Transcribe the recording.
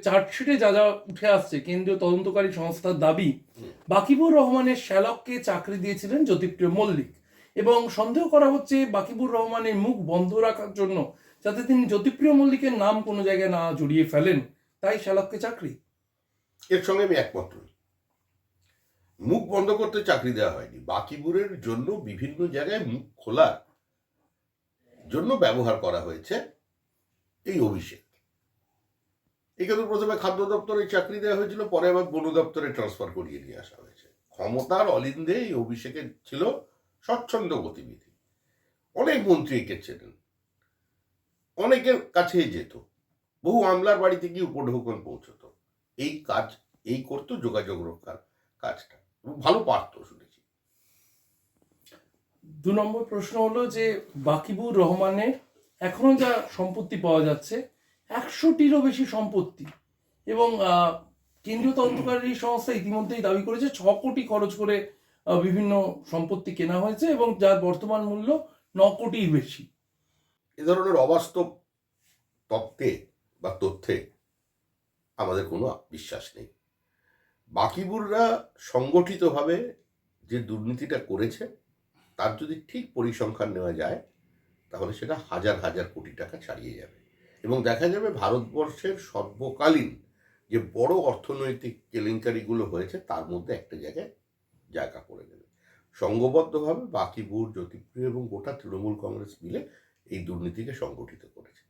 চার্জশিটে যা যা উঠে আসছে, কেন্দ্রীয় তদন্তকারী সংস্থার দাবি বাকিবুর রহমানের শ্যালককে চাকরি দিয়েছিলেন জ্যোতিপ্রিয় মল্লিক, এবং সন্দেহ করা হচ্ছে বাকিবুর রহমানের মুখ বন্ধ রাখার জন্য, যাতে তিনি জ্যোতিপ্রিয় মল্লিকের নাম কোনো জায়গায় না জড়িয়ে ফেলেন, তাই শ্যালককে চাকরি। এর সঙ্গে আমি একমত নই। মুখ বন্ধ করতে চাকরি দেওয়া হয়নি, বাকিবুরের জন্য বিভিন্ন জায়গায় মুখ খোলার জন্য ব্যবহার করা হয়েছে এই অভিষেক। একে তো প্রথমে খাদ্য দপ্তরে চাকরি দেওয়া হয়েছিল, পরে আবার বন দপ্তরে ট্রান্সফার করিয়ে নিয়ে আসা হয়েছে। ক্ষমতার অলিন্দে এই অভিষেকের ছিল স্বচ্ছন্দ গতিবিধি। অনেক মন্ত্রী একে চেনেন, অনেকের কাছে যেত, বহু আমলার বাড়িতে গিয়ে উপঢৌকন পৌঁছতো। এই করতো যোগাযোগ রক্ষার কাজটা, ভালো পারতো শুনেছি। 2 নম্বর প্রশ্ন হলো যে বাকিবুর রহমানের এখনো যা সম্পত্তি পাওয়া যাচ্ছে 100টিরও বেশি সম্পত্তি, এবং কেন্দ্রীয় তদন্তকারী সংস্থা ইতিমধ্যেই দাবি করেছে 6 কোটি খরচ করে বিভিন্ন সম্পত্তি কেনা হয়েছে, এবং যার বর্তমান মূল্য 9 কোটির বেশি। এ ধরনের অবাস্তব তথ্যে আমাদের কোনো বিশ্বাস নেই। বাকিবুররা সংগঠিতভাবে যে দুর্নীতিটা করেছে তার যদি ঠিক পরিসংখ্যান নেওয়া যায়, তাহলে সেটা হাজার হাজার কোটি টাকা ছাড়িয়ে যাবে, এবং দেখা যাবে ভারতবর্ষের সর্বকালীন যে বড় অর্থনৈতিক কেলেঙ্কারিগুলো হয়েছে তার মধ্যে একটা জায়গায় জায়গা করে দেবে। সংঘবদ্ধভাবে বাকিবুর, জ্যোতিপ্রিয় এবং গোটা তৃণমূল কংগ্রেস মিলে এই দুর্নীতিকে সংগঠিত করেছে।